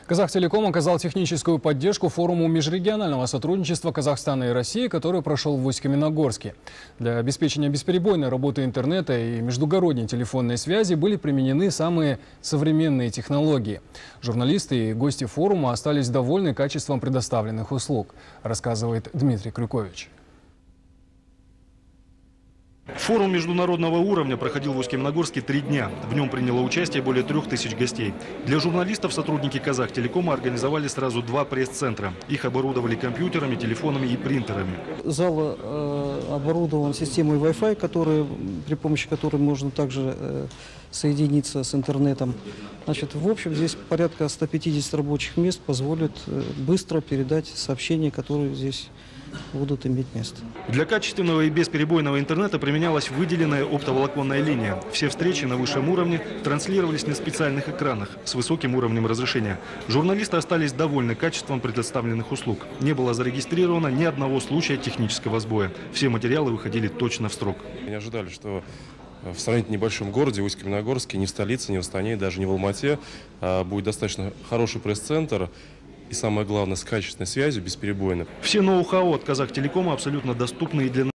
Казахтелеком оказал техническую поддержку форуму межрегионального сотрудничества Казахстана и России, который прошел в Усть-Каменогорске. Для обеспечения бесперебойной работы интернета и междугородней телефонной связи были применены самые современные технологии. Журналисты и гости форума остались довольны качеством предоставленных услуг, рассказывает Дмитрий Крюкович. Форум международного уровня проходил в Усть-Каменогорске 3 дня. В нем приняло участие более 3000 гостей. Для журналистов сотрудники Казахтелекома организовали сразу 2 пресс-центра. Их оборудовали компьютерами, телефонами и принтерами. Зал оборудован системой Wi-Fi, при помощи которой можно также соединиться с интернетом. Значит, в общем, здесь порядка 150 рабочих мест позволит быстро передать сообщения, которые здесь будут иметь место. Для качественного и бесперебойного интернета применялась выделенная оптоволоконная линия. Все встречи на высшем уровне транслировались на специальных экранах с высоким уровнем разрешения. Журналисты остались довольны качеством предоставленных услуг. Не было зарегистрировано ни одного случая технического сбоя. Все материалы выходили точно в срок. Не ожидали, что в сравнительно небольшом городе, Усть-Каменогорске, ни в столице, ни в Астане, даже не в Алмате, будет достаточно хороший пресс-центр. И самое главное, с качественной связью, бесперебойно. Все ноу-хау от Казахтелекома абсолютно доступны и для